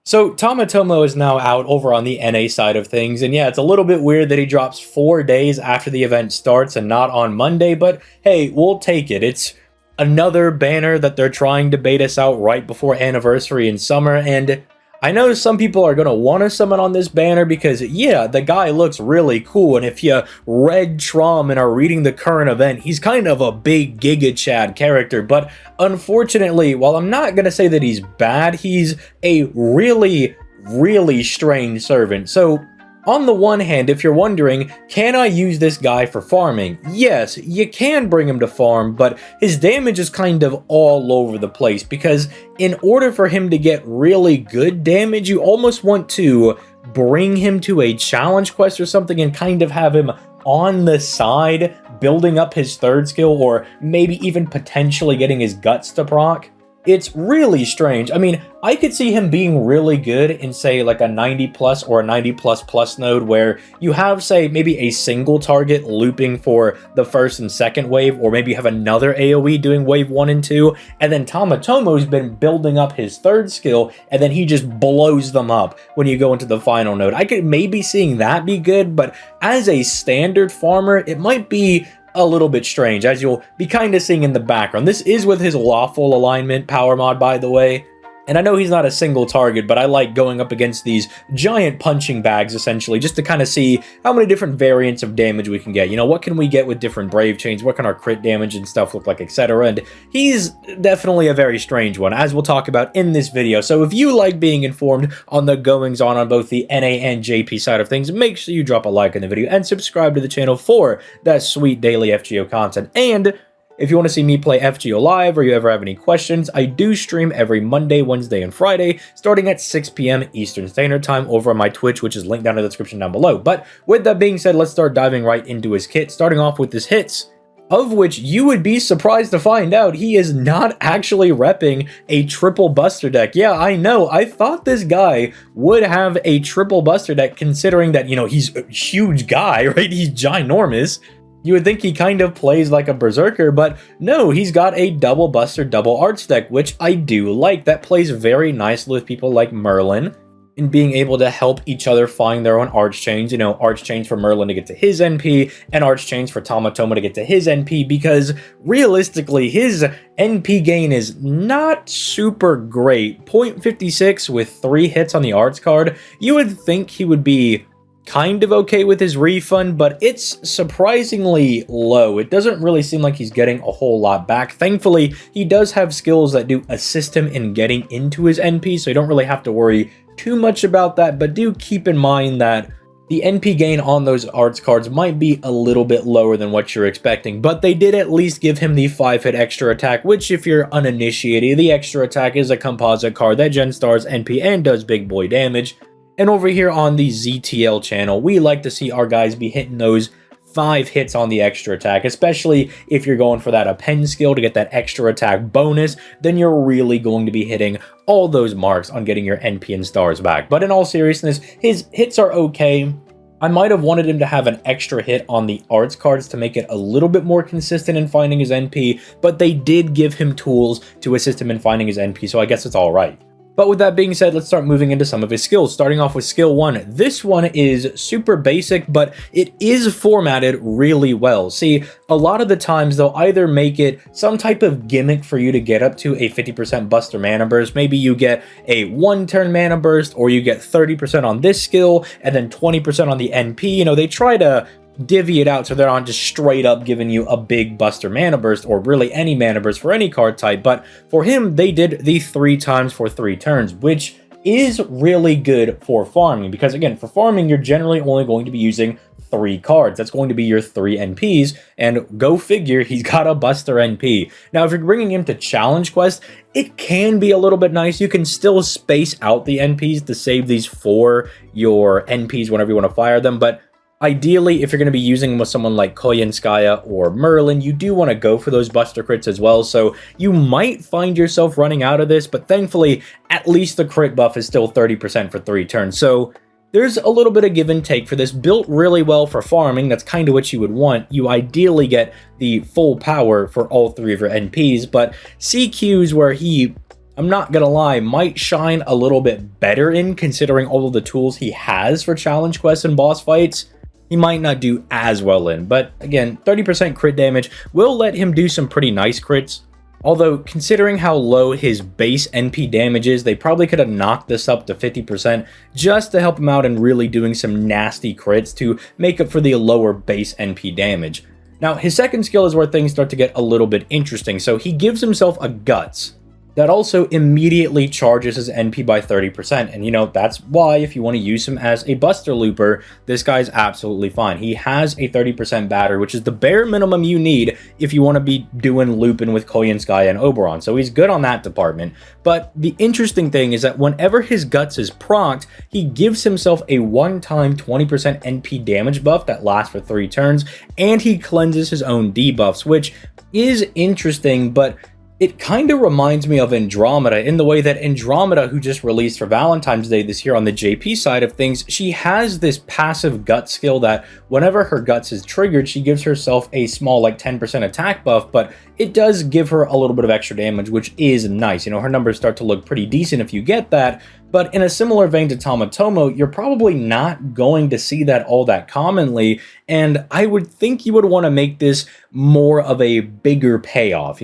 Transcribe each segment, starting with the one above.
So Tametomo is now out over on the NA side of things, and yeah, it's a little bit weird that he drops 4 days after the event starts and not on Monday, but hey, we'll take it. It's another banner that they're trying to bait us out right before anniversary in summer, and I know some people are going to want to summon on this banner because, yeah, the guy looks really cool, and if you read Trom and are reading the current event, he's kind of a big Giga Chad character, but unfortunately, while I'm not going to say that he's bad, he's a really, really strange servant. So on the one hand, if you're wondering, can I use this guy for farming? Yes, you can bring him to farm, but his damage is kind of all over the place because in order for him to get really good damage, you almost want to bring him to a challenge quest or something and kind of have him on the side building up his third skill or maybe even potentially getting his guts to proc. It's really strange. I mean, I could see him being really good in, say, like a 90 plus or a 90 plus plus node where you have, say, maybe a single target looping for the first and second wave, or maybe you have another AoE doing wave 1 and 2, and then Tametomo's been building up his third skill, and then he just blows them up when you go into the final node. I could maybe seeing that be good, but as a standard farmer, it might be a little bit strange, as you'll be kind of seeing in the background. This is with his lawful alignment power mod, by the way. And I know he's not a single target, but I like going up against these giant punching bags, essentially, just to kind of see how many different variants of damage we can get. You know, what can we get with different Brave Chains? What can our crit damage and stuff look like, etc.? And he's definitely a very strange one, as we'll talk about in this video. So if you like being informed on the goings-on both the NA and JP side of things, make sure you drop a like in the video and subscribe to the channel for that sweet daily FGO content. And if you want to see me play FGO live or you ever have any questions, I do stream every Monday, Wednesday, and Friday, starting at 6 p.m. Eastern Standard Time over on my Twitch, which is linked down in the description down below. But with that being said, let's start diving right into his kit, starting off with his hits, of which you would be surprised to find out he is not actually repping a triple buster deck. Yeah, I know, I thought this guy would have a triple buster deck considering that, you know, he's a huge guy, right? He's ginormous. You would think he kind of plays like a berserker, but no, he's got a double buster, double arch deck, which I do like. That plays very nicely with people like Merlin in being able to help each other find their own arch chains. You know, arch chains for Merlin to get to his NP, and arch chains for Tametomo to get to his NP, because realistically, his NP gain is not super great. 0.56 with 3 hits on the arts card. You would think he would be kind of okay with his refund, but it's surprisingly low. It doesn't really seem like he's getting a whole lot back. Thankfully, he does have skills that do assist him in getting into his NP, so you don't really have to worry too much about that, but do keep in mind that the NP gain on those arts cards might be a little bit lower than what you're expecting, but they did at least give him the 5-hit extra attack, which if you're uninitiated, the extra attack is a composite card that gen stars NP and does big boy damage. And over here on the ZTL channel, we like to see our guys be hitting those 5 hits on the extra attack, especially if you're going for that append skill to get that extra attack bonus, then you're really going to be hitting all those marks on getting your NP and stars back. But in all seriousness, his hits are okay. I might have wanted him to have an extra hit on the arts cards to make it a little bit more consistent in finding his NP, but they did give him tools to assist him in finding his NP, so I guess it's all right. But with that being said, let's start moving into some of his skills, starting off with skill 1. This one is super basic, but it is formatted really well. See, a lot of the times they'll either make it some type of gimmick for you to get up to a 50% buster mana burst. Maybe you get a 1-turn mana burst, or you get 30% on this skill, and then 20% on the NP. You know, they try to divvy it out so they're not just straight up giving you a big buster mana burst, or really any mana burst for any card type. But for him, they did the 3 times for 3 turns, which is really good for farming, because again, for farming, you're generally only going to be using 3 cards. That's going to be your 3 NPs, and go figure, he's got a buster NP. Now, if you're bringing him to challenge quest, it can be a little bit nice. You can still space out the NPs to save these for your NPs whenever you want to fire them, but ideally, if you're going to be using them with someone like Koyenskaya or Merlin, you do want to go for those buster crits as well, so you might find yourself running out of this, but thankfully, at least the crit buff is still 30% for 3 turns, so there's a little bit of give and take for this. Built really well for farming, that's kind of what you would want. You ideally get the full power for all 3 of your NPs, but CQs where he I'm not gonna lie, might shine a little bit better in, considering all of the tools he has for challenge quests and boss fights. He might not do as well in, but again, 30% crit damage will let him do some pretty nice crits. Although, considering how low his base NP damage is, they probably could have knocked this up to 50% just to help him out in really doing some nasty crits to make up for the lower base NP damage. Now, his second skill is where things start to get a little bit interesting, so he gives himself a Guts that also immediately charges his NP by 30%, and that's why if you want to use him as a Buster Looper, this guy's absolutely fine. He has a 30% battery, which is the bare minimum you need if you want to be doing looping with Koyansky and Oberon, so he's good on that department. But the interesting thing is that whenever his Guts is procced, he gives himself a one-time 20% NP damage buff that lasts for 3 turns, and he cleanses his own debuffs, which is interesting, but it kind of reminds me of Andromeda in the way that Andromeda, who just released for Valentine's Day this year on the JP side of things, she has this passive gut skill that whenever her guts is triggered, she gives herself a small like 10% attack buff, but it does give her a little bit of extra damage, which is nice. Her numbers start to look pretty decent if you get that. But in a similar vein to Tametomo, you're probably not going to see that all that commonly, and I would think you would want to make this more of a bigger payoff,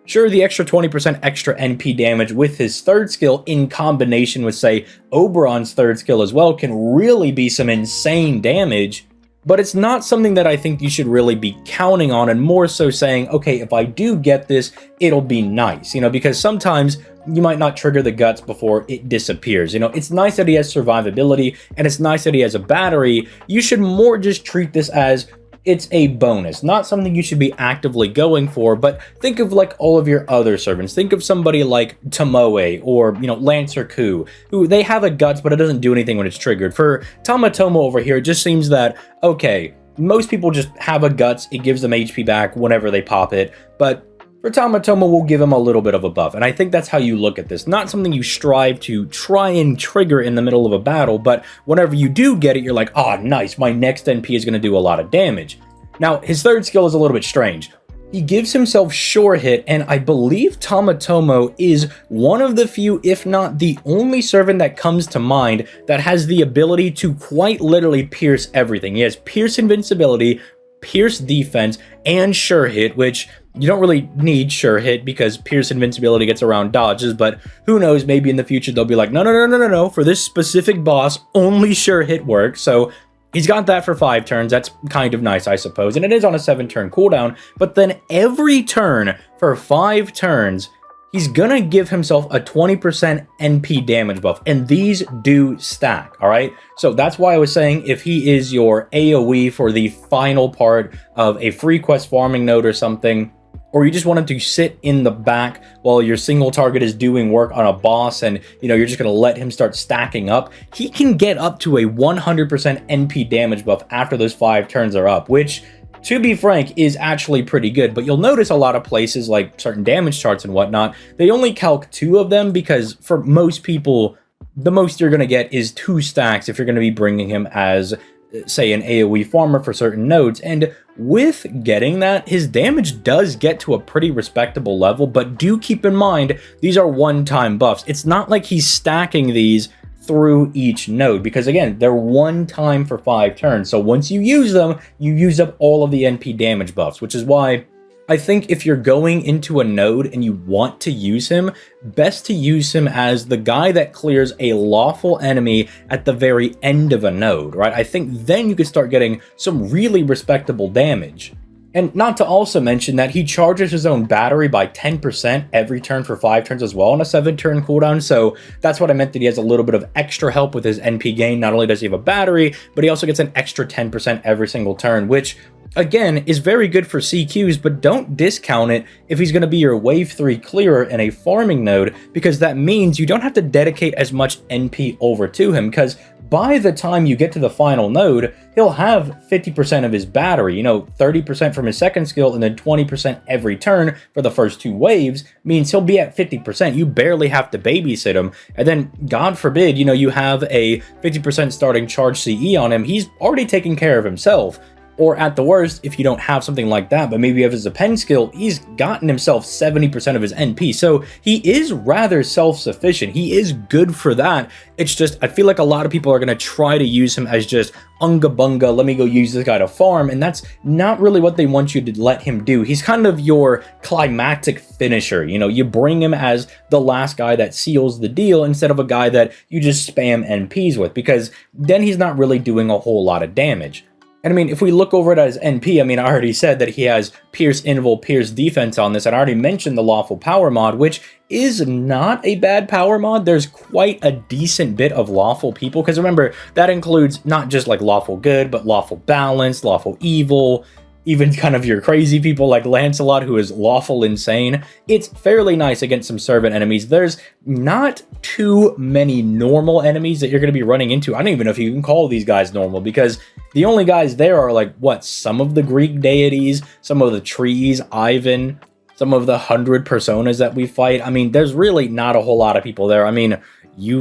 Sure, the extra 20% extra NP damage with his third skill in combination with, say, Oberon's third skill as well can really be some insane damage, but it's not something that I think you should really be counting on, and more so saying, okay, if I do get this, it'll be nice, because sometimes you might not trigger the Guts before it disappears. It's nice that he has survivability, and it's nice that he has a battery. You should more just treat this as it's a bonus, not something you should be actively going for, but think of like all of your other servants. Think of somebody like Tomoe or, Lancer Ku, who they have a Guts, but it doesn't do anything when it's triggered. For Tametomo over here, it just seems that, okay, most people just have a Guts, it gives them HP back whenever they pop it, but for Tametomo, we'll give him a little bit of a buff, and I think that's how you look at this. Not something you strive to try and trigger in the middle of a battle, but whenever you do get it, you're like, oh, nice, my next NP is going to do a lot of damage. Now, his third skill is a little bit strange. He gives himself Sure Hit, and I believe Tametomo is one of the few, if not the only servant that comes to mind that has the ability to quite literally pierce everything. He has Pierce Invincibility, Pierce Defense, and Sure Hit, which you don't really need Sure Hit because Pierce Invincibility gets around dodges, but who knows, maybe in the future they'll be like, no, for this specific boss, only Sure Hit works, so he's got that for 5 turns, that's kind of nice, I suppose, and it is on a 7-turn cooldown, but then every turn for 5 turns, he's gonna give himself a 20% NP damage buff, and these do stack, alright? So that's why I was saying if he is your AoE for the final part of a free quest farming node or something, or you just wanted to sit in the back while your single target is doing work on a boss and, you're just going to let him start stacking up, he can get up to a 100% NP damage buff after those 5 turns are up, which, to be frank, is actually pretty good. But you'll notice a lot of places, like certain damage charts and whatnot, they only calc 2 of them because for most people, the most you're going to get is 2 stacks if you're going to be bringing him as, say, an AoE farmer for certain nodes, and with getting that, his damage does get to a pretty respectable level, but do keep in mind, these are one-time buffs. It's not like he's stacking these through each node, because again, they're one time for 5 turns, so once you use them, you use up all of the NP damage buffs, which is why I think if you're going into a node and you want to use him, best to use him as the guy that clears a lawful enemy at the very end of a node, right? I think then you could start getting some really respectable damage. And not to also mention that he charges his own battery by 10% every turn for 5 turns as well on a 7-turn cooldown, so that's what I meant, that he has a little bit of extra help with his NP gain. Not only does he have a battery, but he also gets an extra 10% every single turn, which again is very good for CQs, but don't discount it if he's going to be your wave 3 clearer in a farming node, because that means you don't have to dedicate as much NP over to him, because by the time you get to the final node, he'll have 50% of his battery, 30% from his second skill and then 20% every turn for the first 2 waves, means he'll be at 50%. You barely have to babysit him, and then God forbid, you have a 50% starting charge CE on him, he's already taking care of himself. Or at the worst, if you don't have something like that, but maybe you have his pen skill, he's gotten himself 70% of his NP. So he is rather self-sufficient. He is good for that. It's just, I feel like a lot of people are going to try to use him as just unga bunga, let me go use this guy to farm. And that's not really what they want you to let him do. He's kind of your climactic finisher. You know, you bring him as the last guy that seals the deal instead of a guy that you just spam NPs with, because then he's not really doing a whole lot of damage. And I mean, if we look over it as NP, I mean, I already said that he has Pierce Invul, Pierce Defense on this, and I already mentioned the Lawful Power mod, which is not a bad power mod. There's quite a decent bit of lawful people, because remember, that includes not just like lawful good, but lawful balance, lawful evil, even kind of your crazy people like Lancelot, who is lawful insane. It's fairly nice against some servant enemies. There's not too many normal enemies that you're going to be running into. I don't even know if you can call these guys normal, because the only guys there are like, what, some of the Greek deities, some of the trees, Ivan, some of the 100 personas that we fight. I mean, there's really not a whole lot of people there. I mean,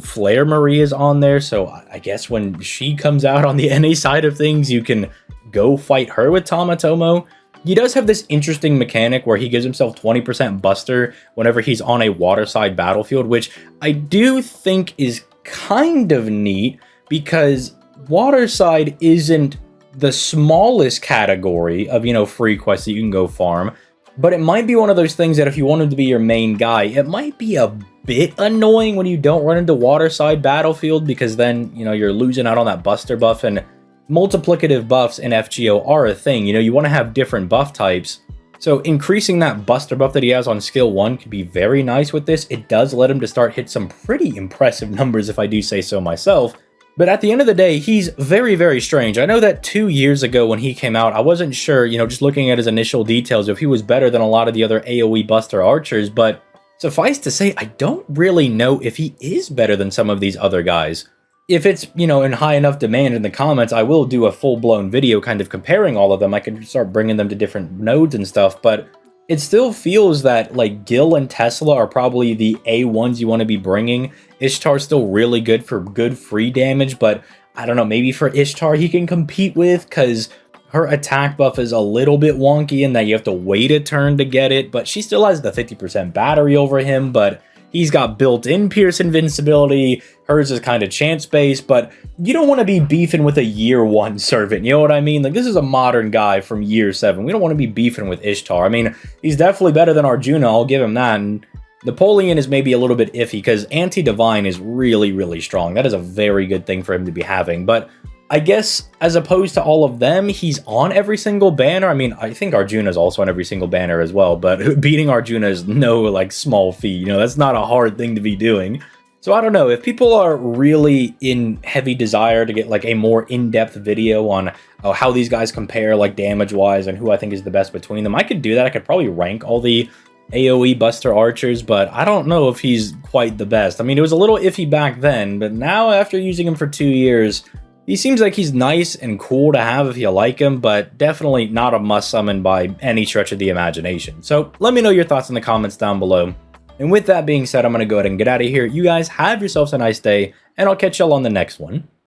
Flare Marie is on there, so I guess when she comes out on the NA side of things, you can go fight her with Tametomo. He does have this interesting mechanic where he gives himself 20% buster whenever he's on a waterside battlefield, which I do think is kind of neat, because waterside isn't the smallest category of, you know, free quests that you can go farm, but it might be one of those things that if you want him to be your main guy, it might be a bit annoying when you don't run into waterside battlefield, because then, you know, you're losing out on that buster buff, and multiplicative buffs in FGO are a thing. You know, you want to have different buff types. So increasing that buster buff that he has on skill 1 could be very nice with this. It does let him to start hit some pretty impressive numbers, if I do say so myself. But at the end of the day, he's very, very strange. I know that 2 years ago when he came out, I wasn't sure, you know, just looking at his initial details, if he was better than a lot of the other AoE buster archers, but suffice to say, I don't really know if he is better than some of these other guys. If it's, you know, in high enough demand in the comments, I will do a full-blown video kind of comparing all of them. I can start bringing them to different nodes and stuff, but it still feels that, like, Gil and Tesla are probably the A1s you want to be bringing. Ishtar's still really good for good free damage, but I don't know, maybe for Ishtar he can compete with, because her attack buff is a little bit wonky in that you have to wait a turn to get it, but she still has the 50% battery over him, but he's got built-in Pierce invincibility. Hers is kind of chance-based, but you don't want to be beefing with a year 1 servant, you know what I mean? Like, this is a modern guy from year 7. We don't want to be beefing with Ishtar. I mean, he's definitely better than Arjuna, I'll give him that, and Napoleon is maybe a little bit iffy, because Anti-Divine is really, really strong. That is a very good thing for him to be having, but I guess as opposed to all of them, he's on every single banner. I mean, I think Arjuna's also on every single banner as well, but beating Arjuna is no, like, small feat. You know, that's not a hard thing to be doing. So I don't know, if people are really in heavy desire to get, like, a more in-depth video on how these guys compare, like, damage-wise, and who I think is the best between them, I could do that. I could probably rank all the AoE Buster Archers, but I don't know if he's quite the best. I mean, it was a little iffy back then, but now after using him for 2 years, he seems like he's nice and cool to have if you like him, but definitely not a must summon by any stretch of the imagination. So let me know your thoughts in the comments down below. And with that being said, I'm going to go ahead and get out of here. You guys have yourselves a nice day, and I'll catch y'all on the next one.